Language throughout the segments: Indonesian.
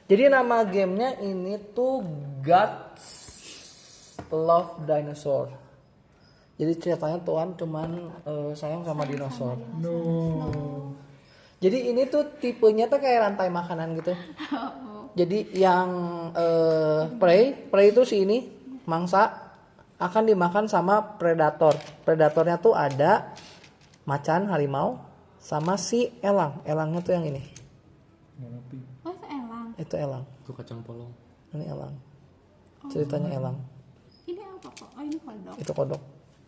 Jadi nama gamenya ini tuh Gods Love Dinosaur. Jadi ceritanya Tuhan cuman sayang sama dinosaur. No. Jadi ini tuh tipenya tuh kayak rantai makanan gitu. Jadi yang prey itu si ini mangsa akan dimakan sama predator. Predatornya tuh ada macan harimau sama si elang. Elangnya tuh yang ini. Oh, itu elang. Itu elang. Itu kacang polong. Ini elang. Ceritanya elang. Ini apa kok? Oh, ini kodok. Itu kodok.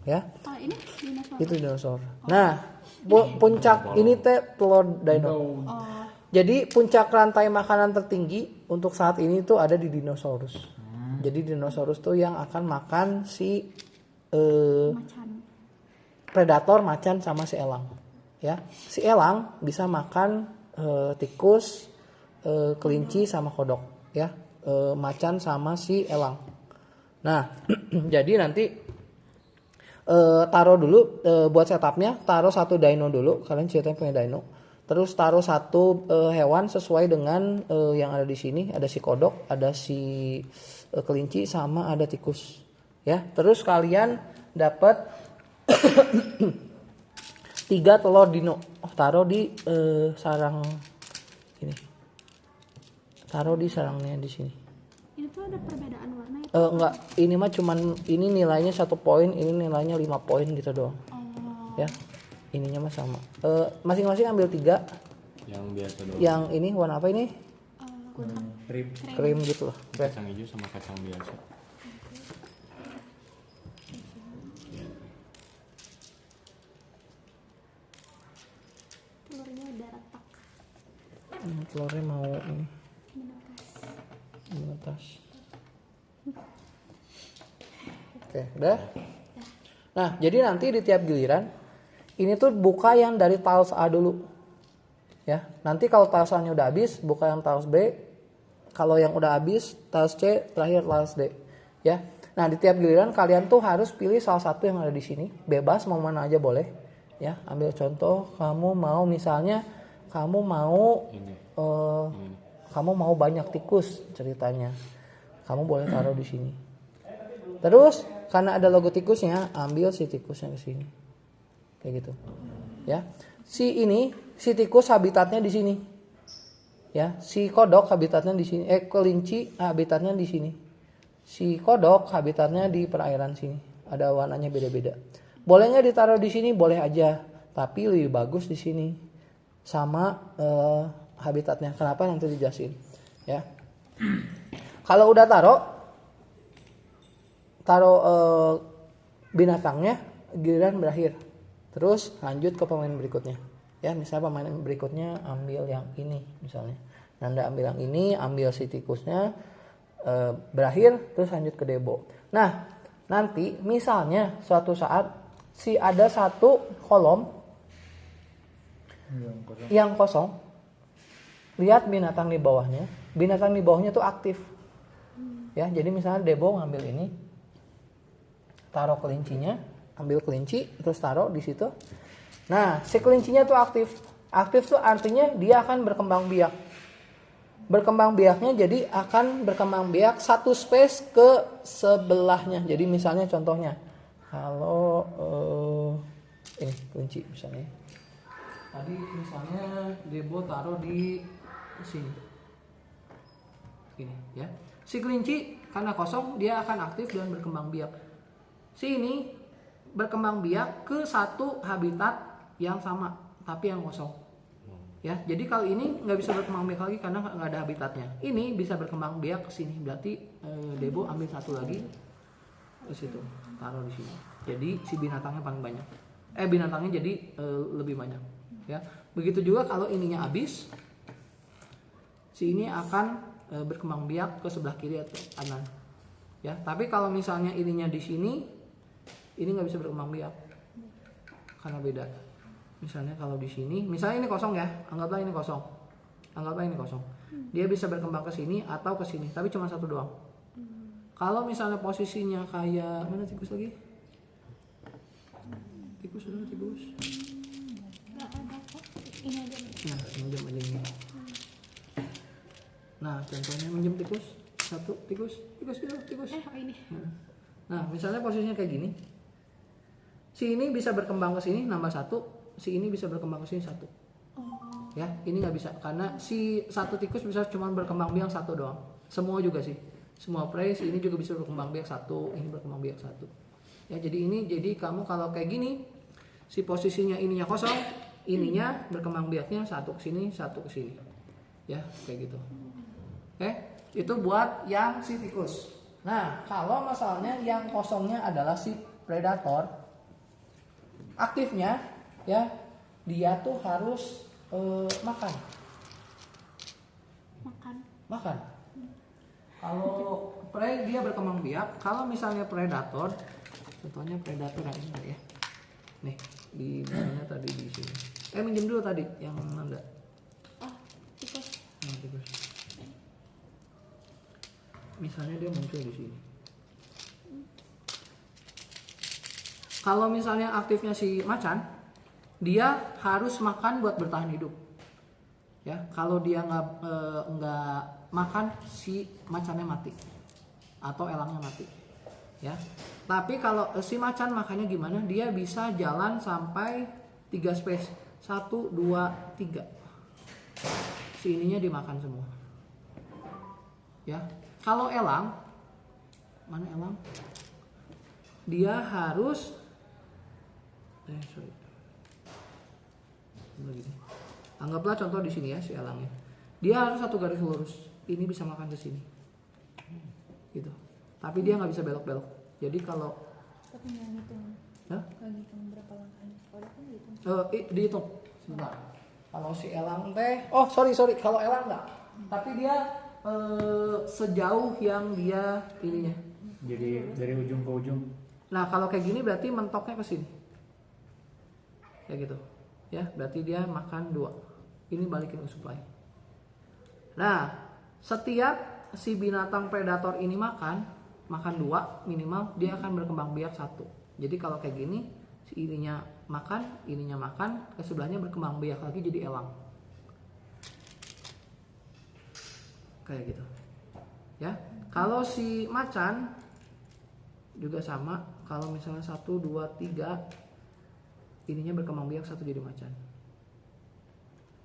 Ya. Kalau ini dinosaur. Itu dinosaur. Nah, puncak ini teh telur dino. Oh. Jadi puncak rantai makanan tertinggi untuk saat ini tuh ada di dinosaurus. Jadi dinosaurus tuh yang akan makan si Macan. predator macan sama si elang. Ya, si elang bisa makan tikus, kelinci sama kodok. Ya, macan sama si elang. Nah, jadi nanti taruh dulu buat setupnya, taruh satu dino dulu, kalian ceritanya punya dino. Terus taruh satu hewan sesuai dengan yang ada di sini, ada si kodok, ada si kelinci sama ada tikus. Ya, terus kalian dapat 3 telur dino, taruh di sarang ini, taruh di sarangnya di sini. Ini tuh ada perbedaan warna ya? Enggak, ini mah cuman ini nilainya 1 poin, ini nilainya 5 poin gitu doang. Oh. Ya, ininya mah sama. Masing-masing ambil 3. Yang biasa doang. Yang ini warna apa ini? Krim. Krim gitu loh. Kacang hijau sama kacang biasa. Telurnya udah retak. Telurnya mau ini menetas. Oke, udah. Nah, jadi nanti di tiap giliran ini tuh buka yang dari tiles A dulu. Ya, nanti kalau tiles A-nya udah habis, buka yang tiles B. Kalau yang udah habis, tiles C, terakhir tiles D. Ya. Nah, di tiap giliran kalian tuh harus pilih salah satu yang ada di sini. Bebas mau mana aja boleh. Ya, ambil contoh, kamu mau misalnya kamu mau Ini. kamu mau banyak tikus ceritanya. Kamu boleh taruh di sini. Terus karena ada logo tikusnya, ambil si tikusnya di sini. Kayak gitu. Ya. Si tikus habitatnya di sini. Ya, si kodok habitatnya di sini. Kelinci habitatnya di sini. Si kodok habitatnya di perairan sini. Ada warnanya beda-beda. Boleh nggak ditaruh di sini? Boleh aja. Tapi lebih bagus di sini. Sama habitatnya. Kenapa nanti dijelasin. Ya. Kalau udah taruh binatangnya, giliran berakhir. Terus lanjut ke pemain berikutnya. Ya, misalnya pemain berikutnya ambil yang ini misalnya. Nanda ambil yang ini, ambil si tikusnya, berakhir, terus lanjut ke debo. Nah, nanti misalnya suatu saat ada satu kolom yang kosong. Lihat binatang di bawahnya. Binatang di bawahnya tuh aktif. Ya, jadi misalnya debo ngambil ini, taruh kelincinya, ambil kelinci, terus taruh di situ. Nah, si kelincinya tuh aktif. Aktif tuh artinya dia akan berkembang biak. Berkembang biaknya jadi akan berkembang biak satu space ke sebelahnya. Jadi misalnya contohnya, kalau ini kelinci misalnya. Tadi misalnya debo taruh di sini. Ini ya. Si kelinci karena kosong dia akan aktif dan berkembang biak. Si ini berkembang biak ke satu habitat yang sama tapi yang kosong. Ya, jadi kalau ini nggak bisa berkembang biak lagi karena nggak ada habitatnya. Ini bisa berkembang biak ke sini. Berarti debo ambil satu lagi ke situ, taruh di sini. Jadi si binatangnya paling banyak. Binatangnya jadi lebih banyak. Ya, begitu juga kalau ininya habis, si ini akan berkembang biak ke sebelah kiri atau kanan. Ya, tapi kalau misalnya ininya di sini, ini nggak bisa berkembang biak karena beda. Misalnya kalau di sini, misalnya ini kosong ya, anggaplah ini kosong, dia bisa berkembang ke sini atau ke sini, tapi cuma satu doang. Kalau misalnya posisinya kayak mana tikus lagi? Tikus. Nggak ada kok. Ini aja. Nah, pinjam aja ini. Nah, contohnya minjem tikus. Satu, tikus. Oh ini. Nah, misalnya posisinya kayak gini. Si ini bisa berkembang ke sini nambah 1, si ini bisa berkembang ke sini 1. Ya, ini nggak bisa karena si satu tikus bisa cuma berkembang biak 1 doang. Semua juga sih. Semua prey ini juga bisa berkembang biak 1, ini berkembang biak 1. Ya, jadi kamu kalau kayak gini, si posisinya ininya kosong, ininya berkembang biaknya 1 ke sini, 1 ke sini. Ya, kayak gitu. Oke, itu buat yang si tikus. Nah, kalau masalahnya yang kosongnya adalah si predator, aktifnya ya dia tuh harus makan. Kalau prey dia berkembang biak. Kalau misalnya predator, contohnya predator yang ini ya. Nih, di misalnya tadi di sini. Minjem dulu tadi yang mana? Tikus. Nah, tikus. Misalnya dia muncul di sini. Kalau misalnya aktifnya si macan, dia harus makan buat bertahan hidup. Ya, kalau dia nggak makan, si macannya mati atau elangnya mati. Ya, tapi kalau si macan makannya gimana? Dia bisa jalan sampai 3 space, 1, 2, 3. Si ininya dimakan semua. Ya, kalau elang, mana elang? Dia harus begini. Anggaplah contoh di sini ya si elangnya. Dia harus 1 garis lurus. Ini bisa makan ke sini. Gitu. Tapi dia nggak bisa belok-belok. Jadi kalau tapi nggak ngitung. Hah? Nggak ngitung berapa langkahnya. Kalau kan dihitung. Dihitung. Sebentar. Kalau si elang teh, sorry, kalau elang enggak. Tapi dia sejauh yang dia ininya. Jadi dari ujung ke ujung. Nah, kalau kayak gini berarti mentoknya ke sini. Kayak gitu. Ya, berarti dia makan 2. Ini balikin ke supply. Nah, setiap si binatang predator ini makan 2 minimal, dia akan berkembang biak 1. Jadi kalau kayak gini, si ininya makan, ke sebelahnya berkembang biak lagi jadi elang. Kayak gitu. Ya. Kalau si macan juga sama, kalau misalnya 1, 2, 3 ininya berkembang biak 1 jadi macan.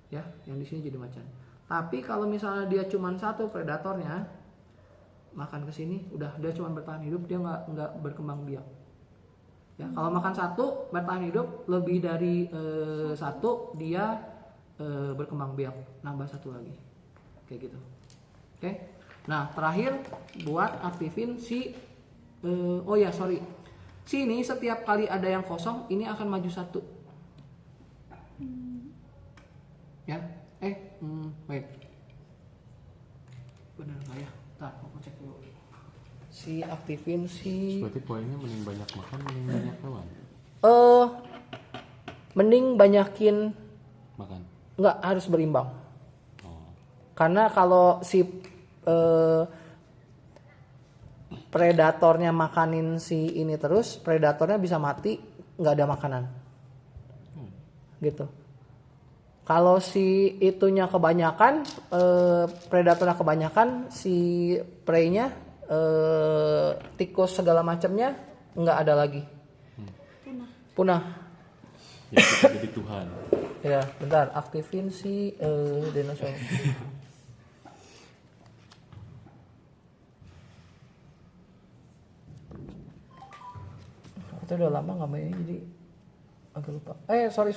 Ya, yang di sini jadi macan. Tapi kalau misalnya dia cuma 1 predatornya makan ke sini, udah dia cuma bertahan hidup, dia nggak berkembang biak. Ya, kalau makan 1 bertahan hidup, lebih dari 1 dia berkembang biak, nambah 1 lagi. Kayak gitu. Oke. Nah, terakhir buat aktifin si sini setiap kali ada yang kosong, ini akan maju 1. Ya, wait. Benar nggak ya? Ntar aku cek dulu. Si aktifin si. Berarti poinnya mending banyak makan, mending banyak hewan. Mending banyakin. Makan. Nggak, harus berimbang. Oh. Karena kalau si predatornya makanin si ini terus, predatornya bisa mati, nggak ada makanan. Gitu. Kalau si itunya kebanyakan, predatornya kebanyakan, si prey-nya, tikus segala macamnya nggak ada lagi. Punah. Ya, kita jadi Tuhan. Ya, bentar, aktifin si dinosaurus. Itu udah lama nggak mainnya jadi agak lupa. Sorry,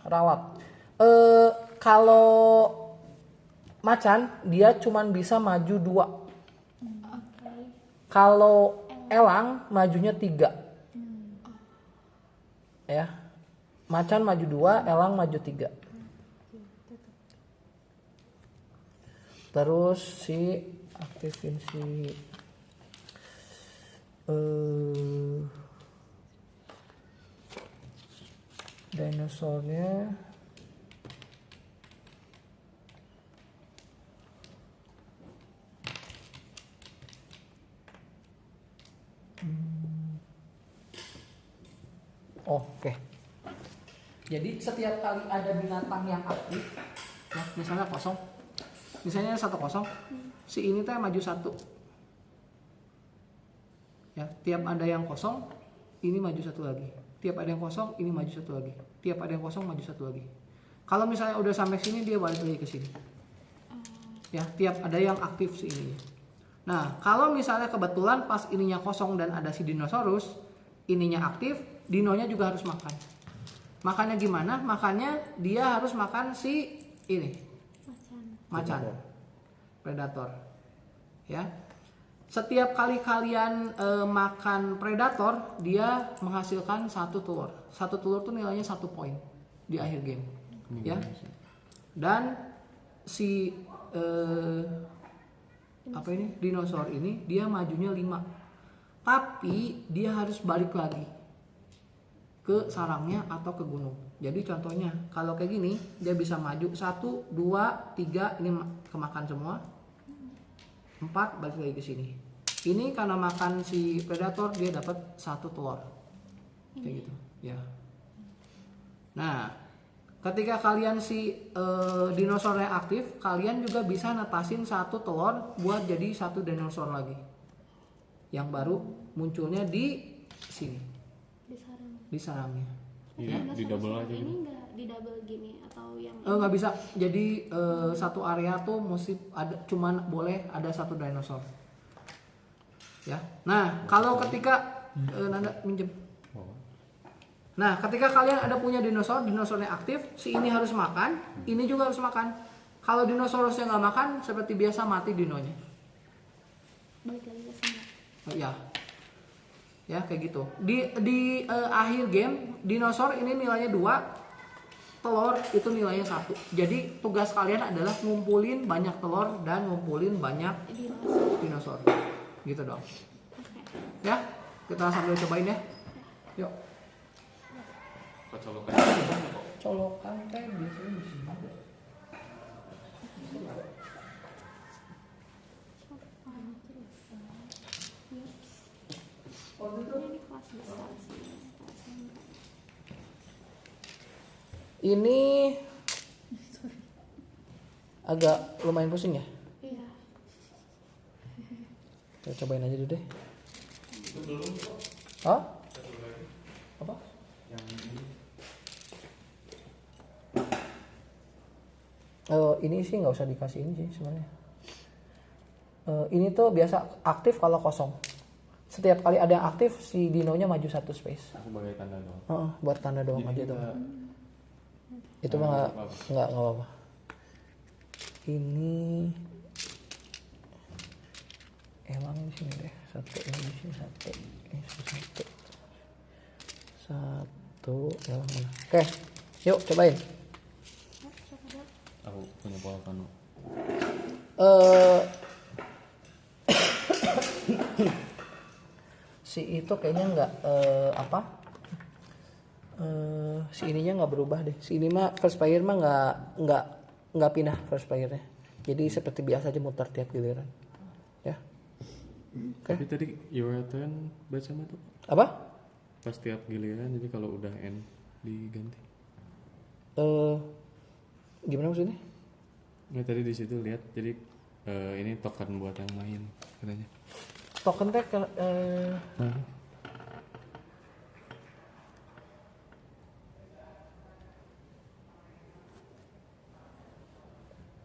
rawat. Kalau macan dia cuman bisa maju 2. Kalau elang majunya 3. Ya, macan maju 2, elang maju 3. Terus si aktifin si dinosaurnya. Oke. Jadi setiap kali ada binatang yang aktif, ya, misalnya kosong, misalnya 1-0, si ini teh maju 1. Ya, tiap ada yang kosong, ini maju 1 lagi. Tiap ada yang kosong, ini maju 1 lagi. Tiap ada yang kosong, maju 1 lagi. Kalau misalnya udah sampai sini, dia balik lagi ke sini. Ya, tiap ada yang aktif si ininya. Nah, kalau misalnya kebetulan pas ininya kosong dan ada si dinosaurus, ininya aktif, dinonya juga harus makan. Makannya gimana? Makannya dia harus makan si ini, macan, predator. Ya, setiap kali kalian makan predator, dia menghasilkan 1 telur. 1 telur tuh nilainya 1 poin di akhir game. Ya, dan si apa ini dinosaur ini dia majunya 5, tapi dia harus balik lagi ke sarangnya atau ke gunung. Jadi contohnya kalau kayak gini dia bisa maju 1, 2, 3, ini kemakan semua, 4 balik lagi ke sini. Ini karena makan si predator dia dapat 1 telur kayak gitu ya. Nah, ketika kalian si dinosaurnya aktif, kalian juga bisa netasin 1 telur buat jadi 1 dinosaur lagi. Yang baru munculnya di sini, di sarangnya. Iya, di double aja Ini gitu. nggak di double gini atau yang Nggak bisa. Jadi satu area tuh mesti ada, cuman boleh ada 1 dinosaur. Ya. Nah, kalau ketika Nanda minjem. Oh. Nah, ketika kalian ada punya dinosaur, dinosaurnya aktif, si ini harus makan, ini juga harus makan. Kalau dinosaurusnya nggak makan, seperti biasa mati dinonya. balik lagi ke sini? Ya, ya kayak gitu. Di akhir game, dinosaur ini nilainya 2, telur itu nilainya 1. Jadi tugas kalian adalah ngumpulin banyak telur dan ngumpulin banyak dinosaur. Gitu dong. Ya, kita sambil cobain ya. Yuk. Kocolokan. Colokan teh biasanya di sini. Ini kelas besar sih. Ini agak lumayan pusing ya. Iya. Kita cobain aja dulu deh. Hah? Apa? Ini sih nggak usah dikasih ini sih sebenarnya. Ini tuh biasa aktif kalau kosong. Setiap kali ada yang aktif, si dinonya maju 1 space. Sebagai tanda doang. Buat tanda doang Jadi aja tuh. kita- Itu mah nggak apa-apa. Ini emang di sini deh, 1 ini di sini 1, ini 1, 1, emang mana? Oke, yuk cobain. Aku punya pola kanu. Si itu kayaknya nggak si ininya nggak berubah deh. Si ini mah first player mah nggak pindah first playernya. Jadi seperti biasa aja muter tiap giliran. Ya. Oke. Tapi tadi your turn baca mah tuh Apa? pas tiap giliran, jadi kalau udah end diganti. Gimana maksudnya? Nah, tadi di situ lihat, jadi ini token buat yang main katanya. Token teh Nah,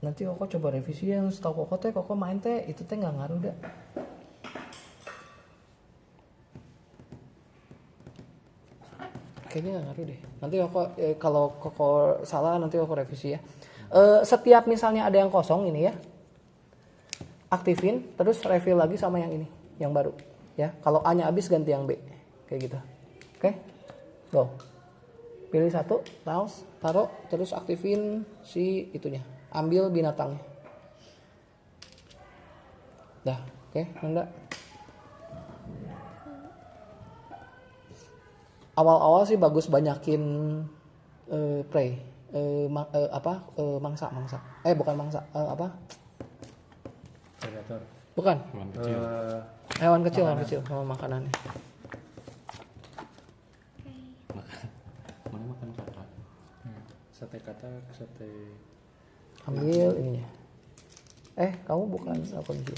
nanti koko coba revisi yang setahu koko teh koko main teh itu teh nggak ngaruh dah. Kayaknya nggak ngaruh deh. Nanti koko kalau koko salah nanti koko revisi ya. Setiap misalnya ada yang kosong ini ya, aktifin terus refill lagi sama yang ini yang baru ya. Kalau A nya habis ganti yang B kayak gitu. Oke, go. Pilih 1, taruh terus aktifin si itunya, ambil binatangnya. Dah, oke, Nanda. Awal-awal sih bagus banyakin prey, mangsa. Bukan mangsa, Predator. bukan. hewan kecil. Hewan kecil sama makanannya. Mana makan kata? Sate katak, sate Ambil ininya. Kamu bukan kunci.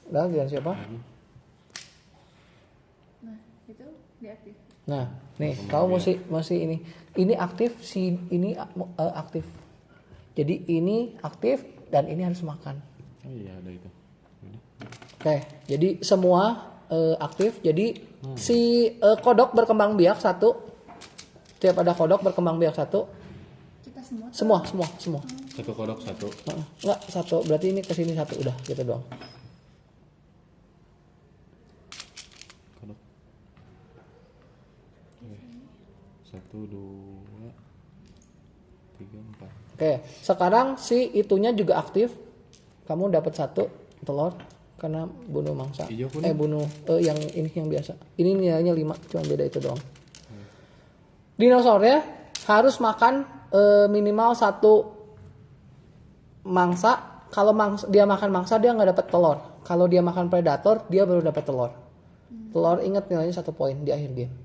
Udah, giliran siapa? Nah, itu diaktif. Nah, nih kamu masih ini. Ini aktif, si ini aktif. Jadi ini aktif dan ini harus makan. Oh iya ada itu. Udah. Oke, jadi semua aktif. Jadi si kodok berkembang biak satu. Setiap ada kodok berkembang biak satu. Kita semua. Semua. Satu kodok satu. Enggak, satu. Berarti ini kesini satu. Udah, gitu doang. Kodok. Oke. 1, 2, 3, 4. Oke, sekarang si itunya juga aktif. Kamu dapat satu telur karena bunuh mangsa. Hijau kuning. Bunuh yang ini yang biasa. Ini nilainya 5, cuma beda itu doang. Dinosaurnya harus makan minimal satu mangsa. Kalau dia makan mangsa dia nggak dapat telur. Kalau dia makan predator dia baru dapat telur. Telur ingat nilainya 1 poin di akhir game.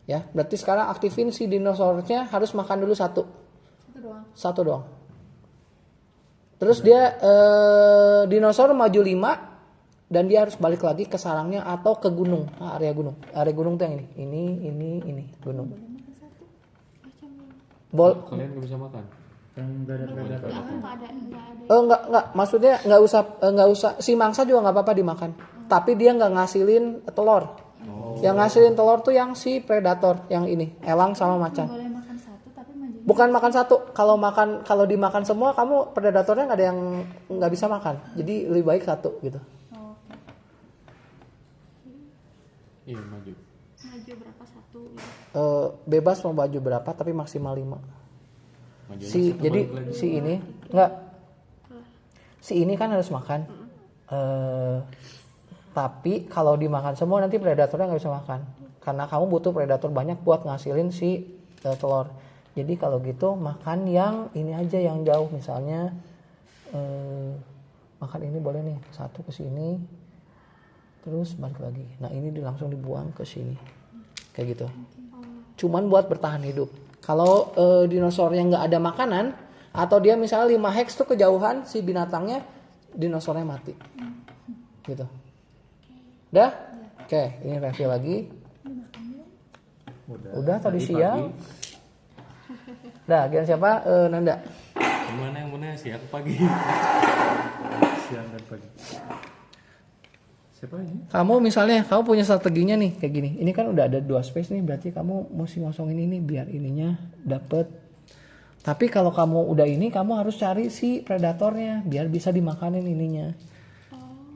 Ya, berarti sekarang aktifin si dinosaurnya harus makan dulu satu. Satu doang. Terus dia dinosaur maju 5 dan dia harus balik lagi ke sarangnya atau ke gunung, area gunung. Area gunung tuh yang ini gunung. Kalian nggak bisa makan. Nggak ada. Enggak, maksudnya nggak usah si mangsa juga nggak apa-apa dimakan. Tapi dia nggak ngasilin telur. Yang ngasilin telur tuh yang si predator, yang ini, elang sama macan. Boleh makan satu tapi majunya. Bukan makan satu. Kalau dimakan semua kamu predatornya nggak ada yang nggak bisa makan. Jadi lebih baik satu gitu. Oh, oke. Iya maju. Maju berapa satu gitu. Bebas mau baju berapa tapi maksimal 5. Majunya Jadi balik lagi. si ini enggak. Si ini kan harus makan. Tapi kalau dimakan semua nanti predatornya nggak bisa makan. Karena kamu butuh predator banyak buat ngasilin si telur. Jadi kalau gitu makan yang ini aja yang jauh, misalnya makan ini boleh nih, satu ke sini, terus balik lagi. Nah ini langsung dibuang ke sini, kayak gitu. Cuman buat bertahan hidup. Kalau dinosaur yang nggak ada makanan atau dia misalnya 5 hex tuh kejauhan si binatangnya, dinosaurnya mati, gitu. Udah? Oke, ini review lagi. Udah tadi siang. Dah, giliran siapa? Nanda. Gimana yang mana siang pagi? Siang dan pagi. Siapa ini? Kamu misalnya, kamu punya strateginya nih kayak gini. Ini kan udah ada 2 space nih, berarti kamu mesti ngosongin ini biar ininya dapet. Tapi kalau kamu udah ini, kamu harus cari si predatornya biar bisa dimakanin ininya.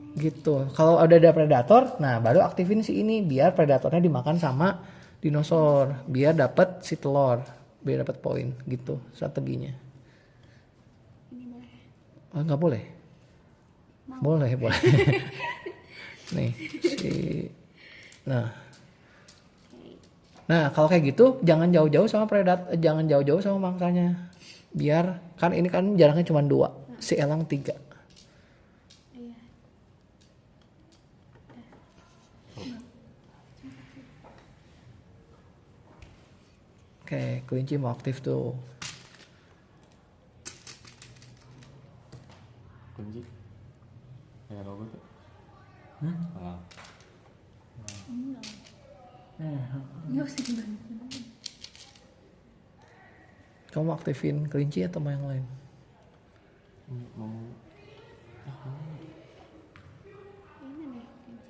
Gitu. Kalau ada predator, nah baru aktifin si ini biar predatornya dimakan sama dinosaur, biar dapet si telur, biar dapet poin gitu strateginya. Ini boleh. Oh, nggak boleh? Boleh. Nih, Nah, kalau kayak gitu jangan jauh-jauh sama jangan jauh-jauh sama mangsanya. Biar kan ini kan jaraknya cuma 2, si elang 3. Iya. Oke, kelinci mau aktif tuh. Kunci. Ya logo tuh. Alang. Nggak usah dibantu. Kamu aktifin kelinci atau mau yang lain? Mau Ini nih kunci.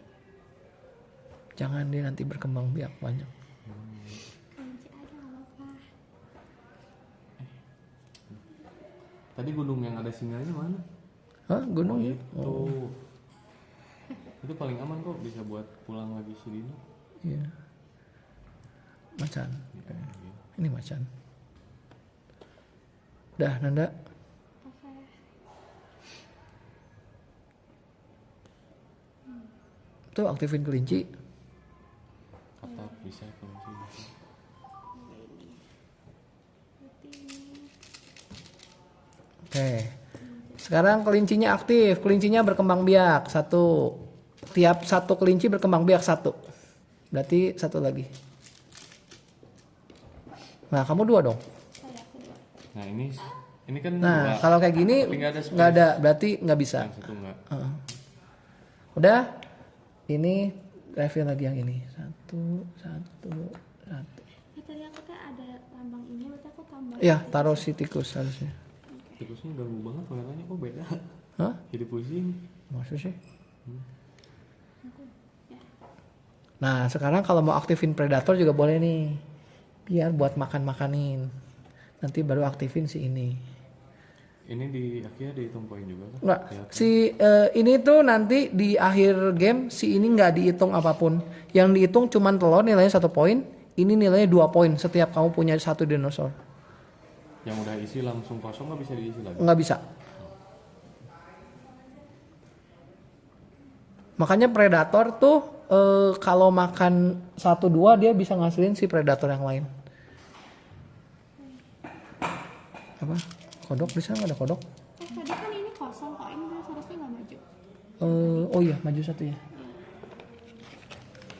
Jangan dia nanti berkembang biak banyak. Kunci aja nggak apa-apa. tadi gunung yang ada singanya mana? Hah, gunung? Itu. Itu paling aman kok, bisa buat pulang lagi si Dino. Iya. Macan. Ini macan. Dah, Nanda. Oke. Tuh aktifin kelinci. Kata bisa kalau sih. Oke. Sekarang kelincinya aktif. Kelincinya berkembang biak. 1. tiap satu kelinci berkembang biak satu. Berarti satu lagi. Nah, kamu dua dong. Saya aku dua. Nah ini kan Nah, dua. kalau kayak gini Tapi nggak ada space. nggak ada, berarti nggak bisa. Yang satu enggak. Udah, ini refill lagi yang ini. Satu. Tadi aku tuh ada lambang ini, berarti aku tambah. Ya, taruh si tikus harusnya. Tikusnya ganggu banget warnanya kok beda. Hah? Jadi pusing. Maksud sih? Ya. Nah, sekarang kalau mau aktifin predator juga boleh nih. Biar buat makan-makanin. Nanti baru aktifin si ini. Ini di akhirnya dihitung poin juga kan? Enggak, Ya, si ini tuh nanti di akhir game si ini nggak dihitung apapun. Yang dihitung cuman telur nilainya 1 poin. Ini nilainya 2 poin setiap kamu punya satu dinosaur. yang udah isi langsung kosong nggak bisa diisi lagi? Nggak bisa. Makanya predator tuh kalau makan 1-2 dia bisa ngasilin si predator yang lain. Apa? Kodok bisa nggak ada kodok? Tadi kan ini kosong kok, ini dinosaurusnya nggak maju. Oh iya maju satu ya.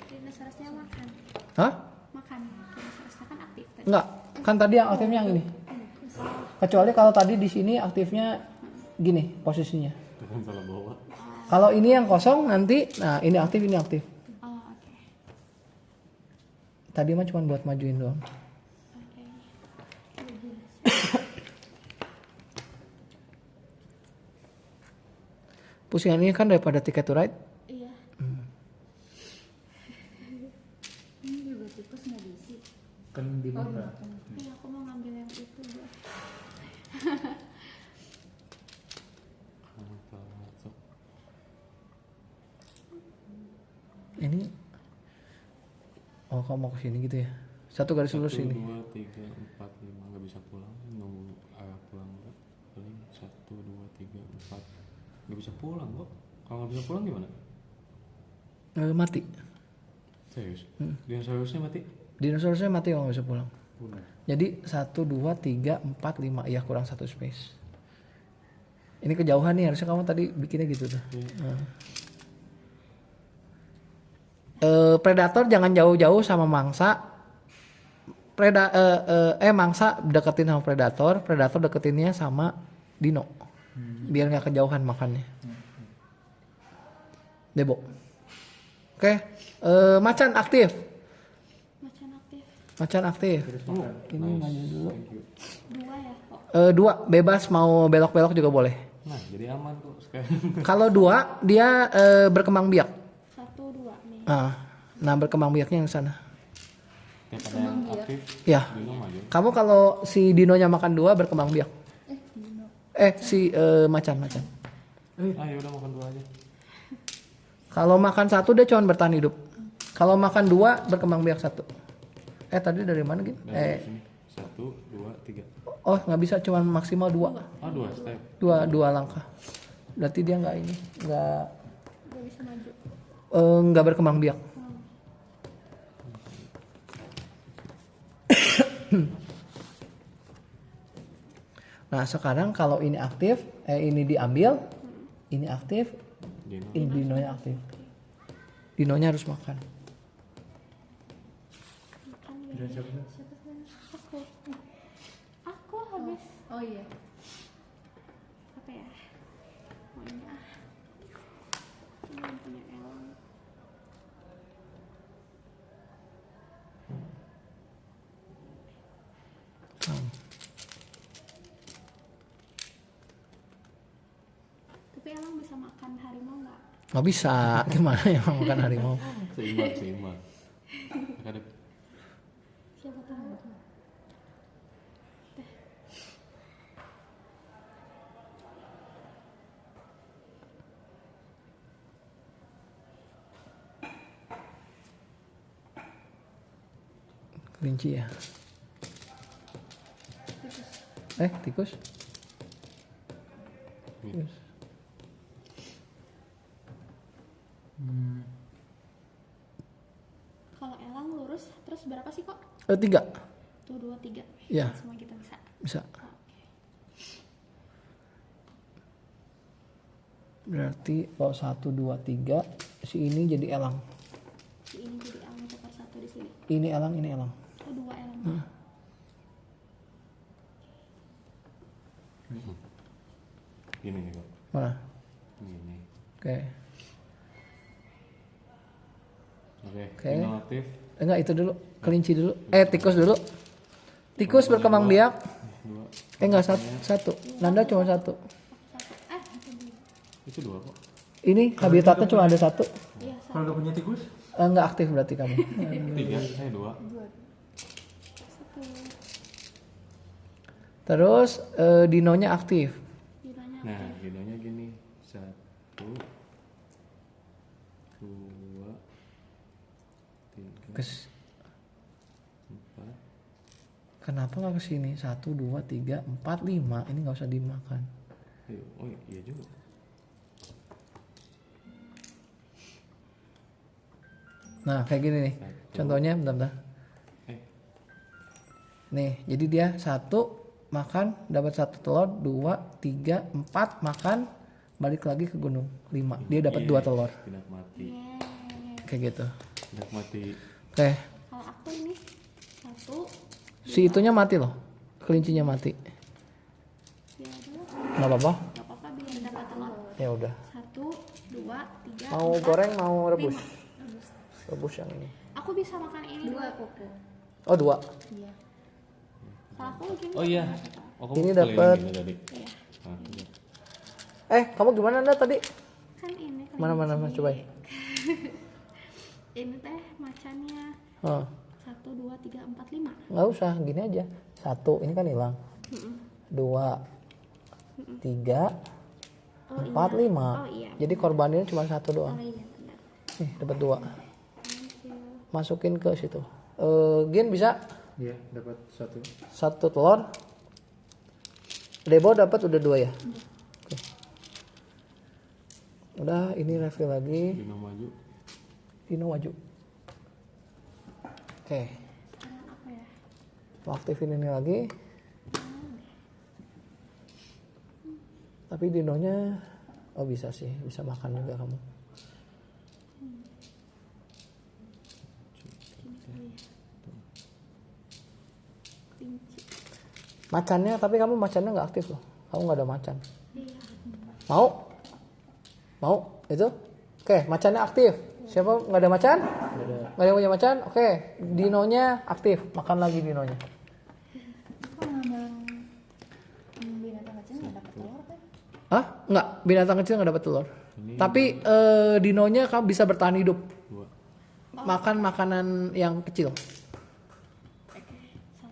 Dinosaurusnya makan. Hah? Makan. Dinosaurusnya kan aktif tadi. Enggak. Kan tadi yang aktifnya yang ini. Kecuali kalau tadi di sini aktifnya gini posisinya. Jangan salah bawa. Kalau ini yang kosong nanti, nah ini aktif ini aktif. Oh, oke. Tadi mah cuma buat majuin doang. Oke. Pusingan ini kan daripada Ticket to Ride. Iya. Ini juga tikus nggak diisi. Kan dimakan. Iya, aku mau ngambil yang itu buat. Ini, oh kamu mau kesini gitu ya? Satu garis lurus 1, ini. 2, 3, 4, 5 nggak bisa pulang. Nunggu pulang nggak? Paling 1, 2, 3, 4 nggak bisa pulang kok. Kalau nggak bisa pulang gimana? Mati. Serius? Dinosaurusnya mati? Dinosaurusnya mati kalau nggak bisa pulang. Pulang. Jadi 1, 2, 3, 4, 5. Iya kurang 1 space. Ini kejauhan nih harusnya kamu tadi bikinnya gitu tuh. Predator jangan jauh-jauh sama mangsa. Mangsa deketin sama predator. Predator deketinnya sama dino. Biar nggak kejauhan makannya. Debo. Oke. Macan aktif. Macan aktif. Macan aktif. Ini Nice. maju dulu. Thank you. 2 ya kok. 2 bebas mau belok-belok juga boleh. Nah jadi aman kok sekarang. Kalau 2 dia berkembang biak. 1, 2 nih. Nah berkembang biaknya yang sana. Tiap ada yang aktif, Ya. Dino maju. Kamu kalau si dinonya makan 2 berkembang biak. Dino. Si macan. Ah ya udah makan 2 aja. Kalau makan 1 dia cuma bertahan hidup. Kalau makan 2 berkembang biak 1. Tadi dari mana gitu? Dari sini 1, 2, 3. Oh nggak bisa cuma maksimal 2. Ah 2 step. Dua langkah. Berarti dia nggak ini, Gak bisa maju. nggak berkembang biak. Nah sekarang kalau ini aktif, ini diambil, ini aktif, Dino. ini dinonya aktif. Dinonya harus makan. Makan Dan ya. siapa? Aku. Aku habis. Oh iya. Apa ya? Mau ini ah. Ini yang punya Elang. Tapi Elang bisa makan harimau nggak? Nggak bisa, gimana ya makan harimau? Seimbang. Ada Siapa tahu? Kelinci ya? Tikus? Tikus. Kalau Elang lurus terus berapa sih kok? 3, 1, 2, 3. Iya. Semua kita bisa. bisa. Oke. Berarti kalau 1, 2, 3 Si ini jadi elang. Si ini jadi elang tukar satu di sini. Ini elang, ini elang. Oh, dua elang. Gini nih kok. Mana? Gini. Oke. Oke. Dino aktif. Enggak, itu dulu. Kelinci dulu. Tikus dulu. Tikus berkembang biak. Dua. Enggak, satu. Nanda cuma satu. Itu dua kok. Ini habitatnya cuma ada satu. Iya, Kalau nggak punya tikus? Enggak aktif berarti kamu. Tiga. Dua. satu. Terus dinonya aktif. Dinonya Nah, dinonya gini. Satu. Dua. Tiga. Empat. Kenapa nggak ke sini? 1, 2, 3, 4, 5. Ini nggak usah dimakan. Ayo. Oh iya juga. Nah, kayak gini nih. Contohnya, bentar. Eh. Nih, jadi dia 1 makan, dapat 1 telur, 2, 3, 4 makan, balik lagi ke gunung. 5. Dia dapat 2 telur. Tidak mati. Kayak gitu. Tidak mati. Oke. kalau aku ini satu. Si itunya mati loh. Kelincinya mati. Ya dulu. Nggak apa-apa. Gak apa-apa biar dapat telur. Ya udah. 1, 2, 3. Mau 4, goreng, mau rebus? 5. Rebus yang ini. Aku bisa makan ini Dua dua. Popo. Oh, 2. Iya. Kalau aku gini. Oh iya. Oh, kamu Ini keliling dapat- gini tadi. Iya. Ah, iya. Kamu gimana Anda tadi? Kan ini. Mana Mas coba. Ini teh macannya. Oh, 1, 2, 3, 4, 5. nggak usah, gini aja. 1, ini kan hilang. 2, 3, Oh 4, iya. 5. Oh iya. Jadi korbannya cuma 1 doang. Oh iya benar. Nih, dapat 2. Thank you. Masukin ke situ. Gin bisa Iya, dapat 1. 1 telur. Debo dapat udah 2 ya. Oke. Udah, ini refill lagi. Dino maju. Dino maju. Oke. Sekarang apa ya? Mau aktifin ini lagi. Tapi dinonya, bisa sih, bisa makan juga kamu. Kelinci. Macannya, tapi kamu macannya nggak aktif loh. Kamu nggak ada macan. Iya. Mau? Mau? Itu? Oke, macannya aktif. Siapa nggak ada macan? Nggak ada yang punya macan? Oke, dinonya aktif. Makan lagi dinonya. Kalau ngambil binatang kecil nggak dapat telur kan? Hah? Nggak, binatang kecil nggak dapat telur. Tapi dinonya kamu bisa bertahan hidup. Dua. Makan makanan yang kecil. 1,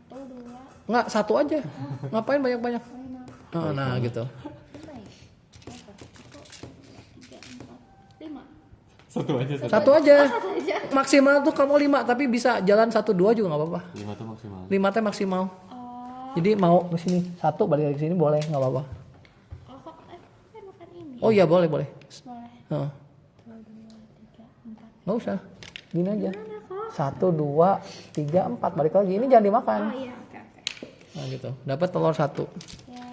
2. Nggak, 1 aja. Ngapain banyak-banyak? Nah, gitu. Baik. Apa? 3, 4, 5. Satu aja. Satu aja. Maksimal tuh kamu 5, tapi bisa jalan 1, 2 juga nggak apa-apa. 5 tuh maksimal. 5 teh maksimal. Oh. Jadi mau ke sini 1 balik lagi ke sini boleh, nggak apa-apa. Oh kok kan makan ini. Oh iya boleh. Boleh. Heeh. 1, 2, 3, 4. Nggak usah. Gini aja. Mana kok? 1, 2, 3, 4 balik lagi. Ini jangan dimakan. Oh iya, oke oke. Nah gitu. Dapat telur 1. Ya.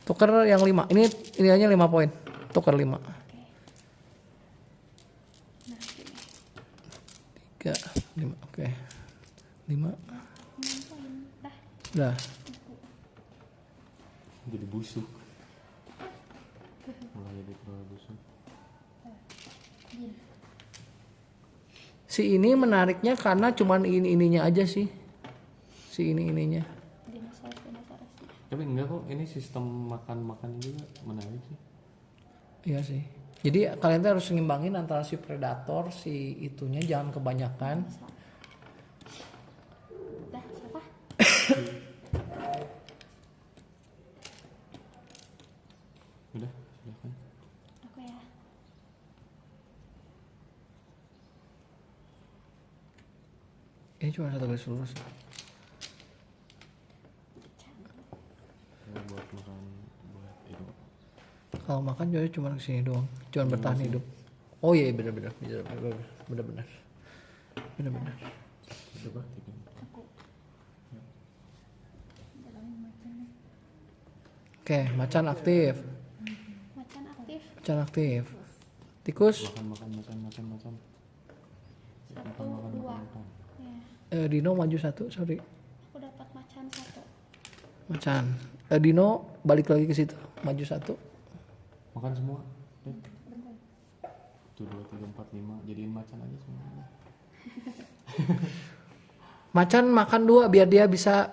Tuker yang 5. Ini hanya 5 poin. Tuker 5. Oke. Nah, sini. 3, 5. Oke. 5. 6 poin. Dah. Udah. Jadi busuk. Mulai jadi terlalu busuk. Si ini menariknya karena cuman ininya aja sih. Si ininya. Dinosaurus. Tapi enggak kok, ini sistem makan-makan juga menarik sih. Iya sih. Jadi kalian tuh harus ngimbangin antara si predator, si itunya jangan kebanyakan. Dah, siapa? Udah, silakan. Aku ya. Ini cuma 1 garis lurus. Ini buat makan buat itu. Kalau makan juga cuma kesini doang, cuma bertahan hidup. Oh iya benar-benar. Coba tiga. Oke, macan aktif. Macan aktif. Macan aktif. Tikus. Makan. Satu, dua. Ya, Dino maju 1, sorry. aku dapat macan 1. Macan. Dino balik lagi ke situ, maju 1. Makan semua. 1, 2, 3, 4, 5. Jadiin macan aja semua. Macan makan 2 biar dia bisa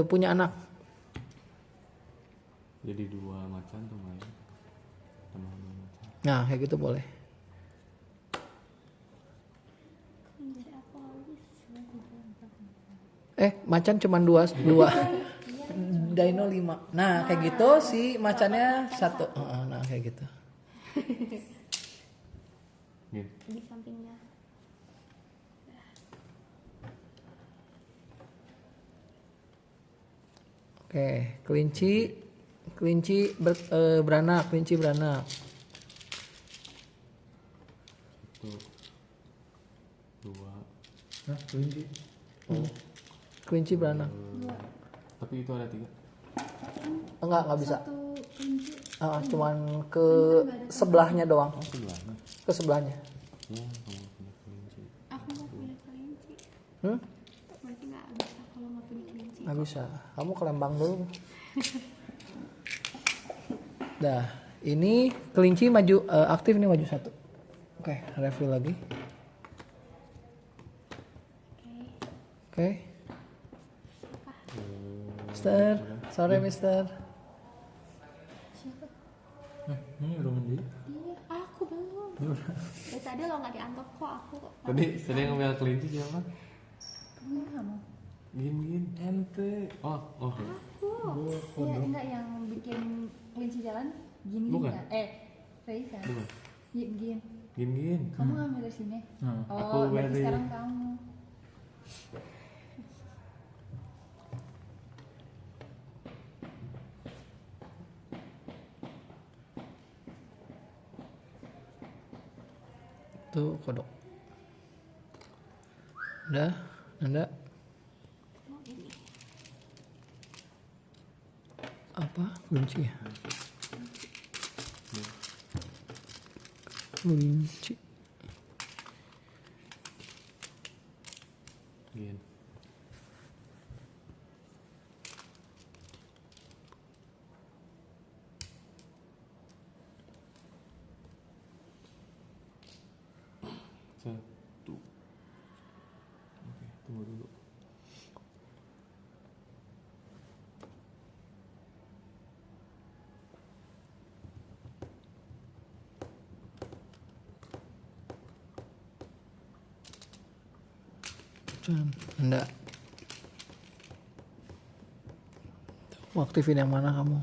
punya anak. Jadi 2 macan tuh main. Sama macan. Nah, kayak gitu boleh. Kelinci aku habis. Macan cuma 2. Dino 5. Nah, kayak gitu si macannya 1. Nah, kayak gitu. Gini. Di sampingnya. Oke, kelinci beranak, kelinci beranak. 1, 2. Hah, kelinci. Kelinci beranak. Tapi itu ada 3. Enggak bisa. Satu kelinci. Cuman ke sebelahnya doang, Oh, sebelahnya. ke sebelahnya. Ya, kamu punya kelinci. Aku nggak punya kelinci. Berarti nggak bisa kalau nggak punya kelinci. Nggak bisa. Kamu ke Lembang dulu. Dah, ini kelinci maju aktif nih maju 1. Oke, review lagi. Oke. Mister, sore Mister. Ini ruangan dia. Iya, aku belum. Dari tadi lo nggak dianggap kok aku. Tadi yang ngambil kelinci siapa? Ini kamu. Gin. Ente. Oh. Aku. Iya, enggak yang bikin kelinci jalan gini Bukan. kan? Raisa. Bukan. Gin. Gin. Kamu ngambil dari sini. Aku Oh, berarti dari- sekarang kamu. Tuh kodok. Udah, Nanda. Apa? Kelinci ya? Kelinci. Gin. Satu. Oke, tunggu dulu. Nanda. Mau aktifin yang mana kamu?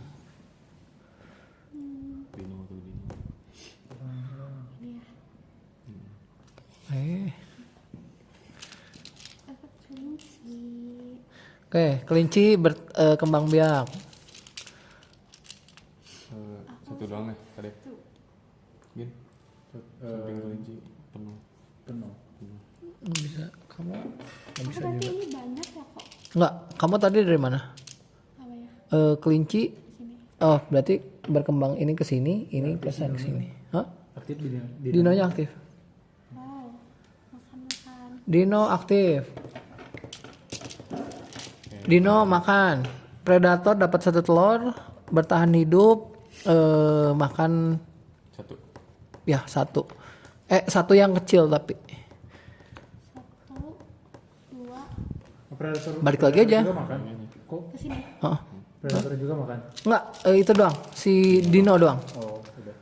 Dino tuh Dino. Ini ya. Eh, Dapat kelinci. Oke, kelinci berkembang biak. Satu doang ya, Kadek. Gin. Samping kelinci penuh. Penuh. Nggak bisa, kamu nggak bisa Berarti juga. ini banyak ya kok. Enggak, kamu tadi dari mana? Apa ya? Kelinci. Di sini. Oh, berarti berkembang ini ke sini, ini plusnya ke sini. Hah? Aktif di Dinonya aktif. Wow. Makan. Dino aktif. Dino makan. Predator dapat 1 telur, bertahan hidup, makan 1. ya 1. 1 yang kecil tapi. 1, 2, Predator. Balik lagi aja. Juga makan. Kok ke sini. Heeh. predator juga makan? Enggak, itu doang. Si Dino doang. Oh, udah.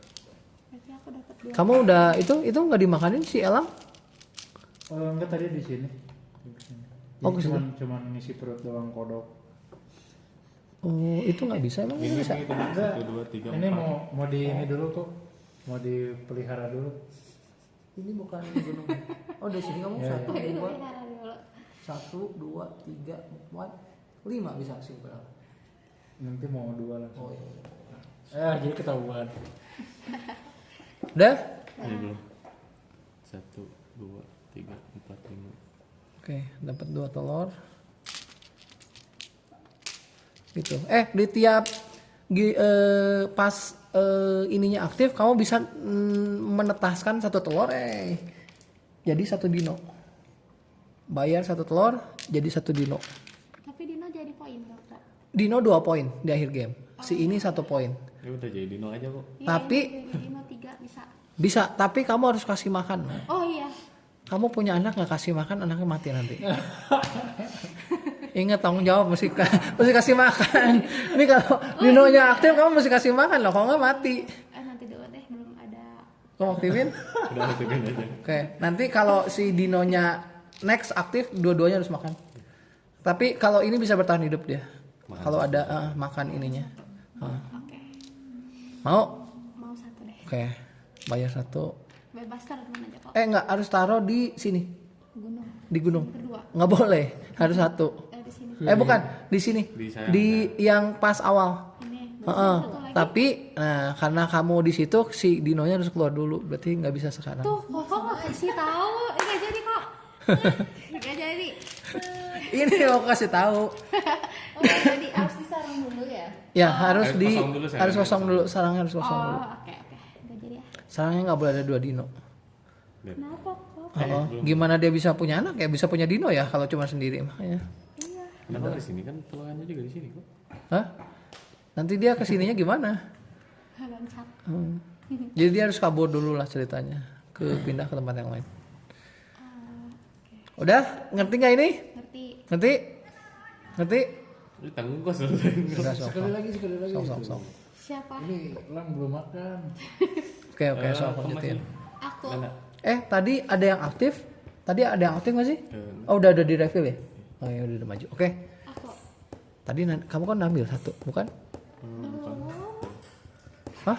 Berarti aku dapat 2. Kamu udah itu nggak dimakanin si Elang? Enggak, tadi di sini. Oh, Jadi ke sini. cuman ngisi perut doang kodok. Oh, itu nggak bisa emang Gini bisa. itu 1, 2, 3, 4. Ini mau di ini dulu kok. Mau dipelihara dulu. Ini bukan gunung. Oh, dari sini kamu Ya, 1, Oh, itu 2, pelihara dulu. 1, 2, 3, 4, 5 bisa simpel. Nanti mau 2 langsung. Oh iya. Jadi ketahuan. Udah? Ini belum. 1, 2, 3, 4, 5. Oke, dapat 2 telur. Gitu. Di tiap pas ininya aktif, kamu bisa menetaskan satu telur jadi satu dino. Bayar satu telur jadi satu dino. Tapi Dino jadi poin dokter. Dino 2 poin di akhir game. Si ini 1 poin. Ya udah jadi dino aja kok. Iya, Tapi- ini jadi Dino 3 bisa. Bisa, tapi kamu harus kasih makan. Oh iya. Kamu punya anak nggak kasih makan, anaknya mati nanti. Ingat tanggung jawab, mesti kasih makan. Ini kalau dinonya aktif kamu mesti kasih makan loh, kalau nggak mati. Nanti dulu deh, belum ada. Kamu aktifin? Udah aktifin aja. Oke, nanti kalau si dinonya next aktif, dua-duanya harus makan. Tapi kalau ini bisa bertahan hidup dia. Makan. Kalau ada makan ininya. Oke. Mau? Mau satu deh. Oke, bayar 1. Bebas taruh di mana aja kok. Enggak, harus taruh di sini, Gunung. di gunung. Kedua. Nggak boleh, harus 1. Di sini. Bukan, di sini. Di sayang, Di yang pas awal. Ini. Heeh. Satu lagi. Tapi karena kamu di situ si dinonya harus keluar dulu, berarti nggak bisa sekarang. Tuh, kok nggak kasih tahu? Nggak jadi kok. Nggak jadi. Ini mau kasih tahu. Oh, jadi harus disarung dulu ya? Ya harus Harus kosong dulu sarangnya. harus kosong dulu, sarangnya harus kosong dulu. Oke. Nggak jadi ya. Sarangnya nggak boleh ada 2 dino. Kenapa kok? Oh, gimana dia bisa punya anak ya? Bisa punya dino ya kalau cuma sendiri makanya. Kenapa di sini kan telurnya juga di sini kok. Hah? Nanti dia kesininya gimana? Bangsat. Jadi dia harus kabur dulu lah ceritanya, pindah ke tempat yang lain. Udah ngerti nggak ini? Ngerti. Ngerti? Ngerti? Ini tanggung kos. Udah Sekali lagi. sok. Siapa? Ini Elang belum makan. Oke sok lanjutin. Aku. Tadi ada yang aktif? Tadi ada yang aktif nggak sih? Eh. Oh udah di refill ya? Oh ya udah maju. Oke. Aku. Tadi kamu kan ambil 1, bukan? Hah?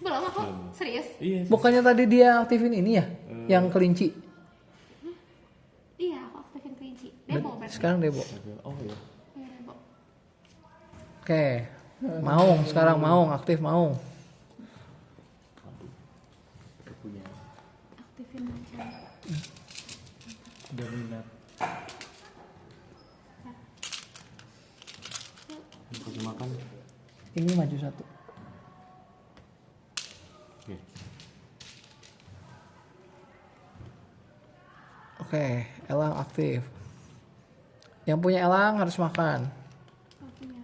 Belum aku. Serius? Iya. Bukannya tadi dia aktifin ini ya? Yang kelinci. Iya, aku aktifin kelinci. Demo berarti. Sekarang Debo. Oh iya. Iya, Demo. Oke. Maung sekarang Maung aktif Maung. Aku punya. Aktifin aja. Udah minat. Kasih makan. Ini maju 1. Oke. Oke, elang aktif. Yang punya elang harus makan. Aku punya.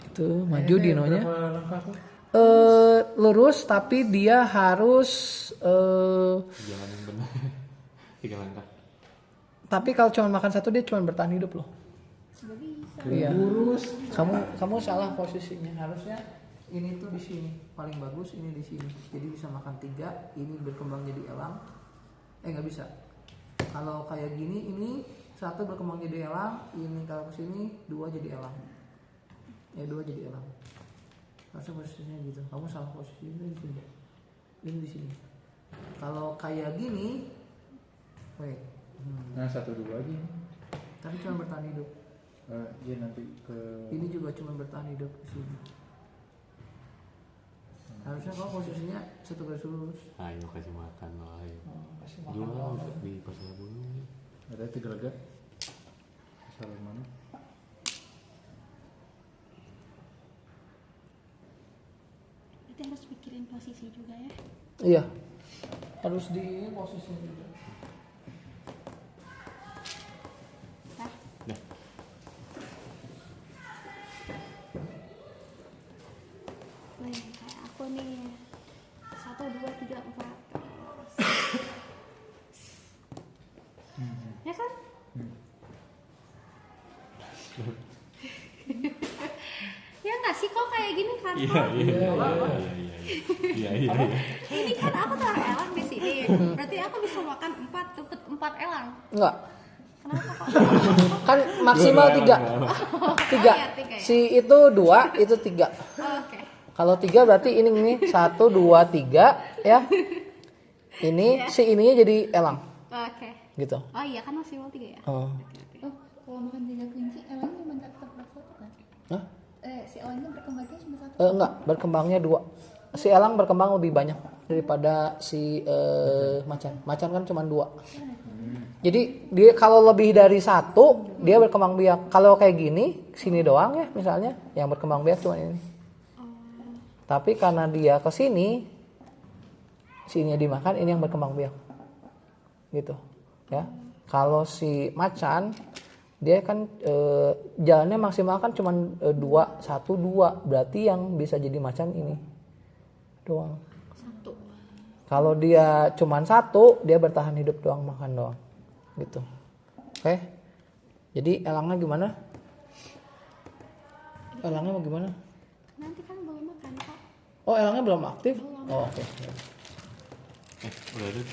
Itu maju Ini dinonya. berapa langkah tuh? Lurus tapi dia harus Jalan yang benar. 3 langkah. tapi kalau cuma makan 1 dia cuma bertahan hidup loh. Nggak bisa. Iya. Lurus. Kamu salah posisinya. Harusnya ini tuh di sini. Paling bagus ini di sini. Jadi bisa makan 3, ini berkembang jadi elang. Nggak bisa. Kalau kayak gini ini 1 berkembang jadi elang, ini kalau ke sini 2 jadi elang. 2 jadi elang. Harusnya posisinya gitu. Kamu salah posisinya di sini. Ini di sini. Kalau kayak gini, wait. Nah 1 2 lagi. Tapi cuma bertahan hidup. Iya nanti ke. Ini juga cuma bertahan hidup di sini. Harusnya kalau posisinya 1 garis lurus. Ayo kasih makan loh, ayo. Kasih Jual makan. di pasar Bulu. Ada 3 lega. Salah mana? Berarti harus pikirin posisi juga ya. Iya. Harus di posisi juga. Dah. Dah. Nih, kayak aku nih. 1, 2, 3, 4. Ya kan? Ya nggak sih kok kayak gini kan? Iya. Ini kan aku taruh elang di sini. Berarti aku bisa makan 4 elang. Enggak. Kenapa kok? Kan maksimal 3. 3. iya, tiga ya. Si itu 2, itu 3. Oke. Kalau 3 berarti ini 1 2 3 ya. Ini si ininya jadi elang Oke. gitu. Oh iya kan maksimal 3 ya? Oh. Oh, kalau makan 3 kelinci, elangnya cuma tetap satu kan? Hah? Si elangnya berkembangnya cuma satu. Enggak, berkembangnya 2. Si elang berkembang lebih banyak daripada si macan. Macan kan cuma 2. Jadi dia kalau lebih dari 1 dia berkembang biak. Kalau kayak gini sini doang ya misalnya yang berkembang biak cuma ini. Tapi karena dia ke sini, sininya dimakan, ini yang berkembang biak. Gitu. Ya. Kalau si macan dia kan jalannya maksimal kan cuma 2, 1, 2. Berarti yang bisa jadi macan ini doang. 1. Kalau dia cuma 1, dia bertahan hidup doang, makan doang. Gitu. Oke. Jadi elangnya gimana? Elangnya mau gimana? Nanti kan boleh makan kak. Oh, elangnya belum aktif? Oh, oke. Udah ada.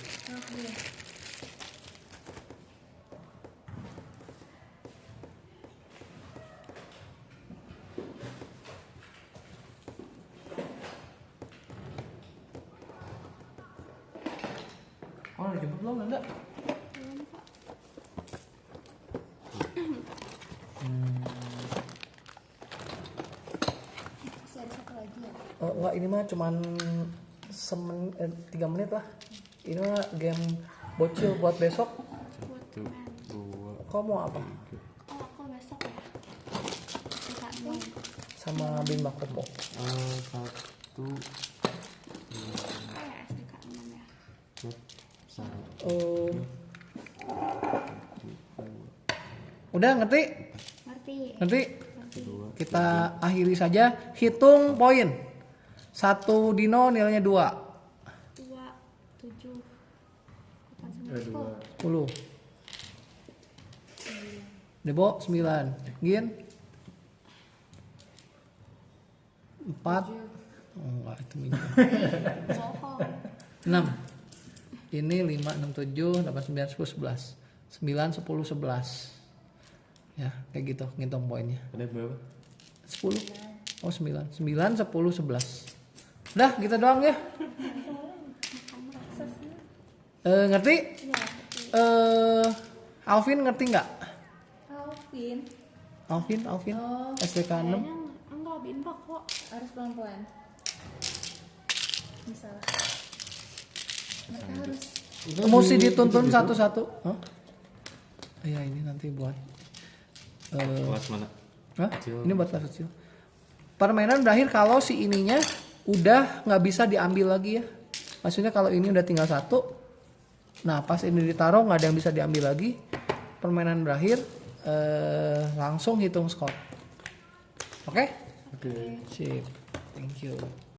Oh, udah jemput belum, Nanda? Belum kak. Masih ada satu lagi ya. Oh, enggak, ini mah cuman 3 menit lah. Ini mah game bocil buat besok. Buat 1, main. 2, Kau mau apa? 3. Oh aku besok ya. Bisa dong. Sama bimba combo. 1, 2, Oh ya SDK 6 ya. 1, Udah ngerti? Ngerti. Ngerti? Ngerti. 2. Kita akhiri saja. Hitung poin. 1 dino nilainya 2. 2, 7, 8, 9, 10. 10. Debo 9. Gin 4. Oh, enggak, itu minum. Bohong. 6. Ini 5, 6, 7, 8, 9, 10, 11. 9, 10, 11. Ya, kayak gitu ngitung poinnya. Ada berapa? 10. Oh, 9. 9, 10, 11. Udah, gitu doang ya. Ngerti? Alvin ngerti nggak? Alvin Alvin, Oh, STK 6. Kayaknya enggak bimba kok. harus pelan-pelan. Misalnya mereka harus Mesti dituntun satu-satu. Hah? Iya, ini nanti buat Kelas mana? Hah? Kecil. Ini buat kelas kecil. Permainan berakhir kalau si ininya udah nggak bisa diambil lagi ya. Maksudnya kalau ini udah tinggal 1, nah pas ini ditaruh nggak ada yang bisa diambil lagi. Permainan berakhir, langsung hitung skor. Oke? Oke. Sip. Thank you.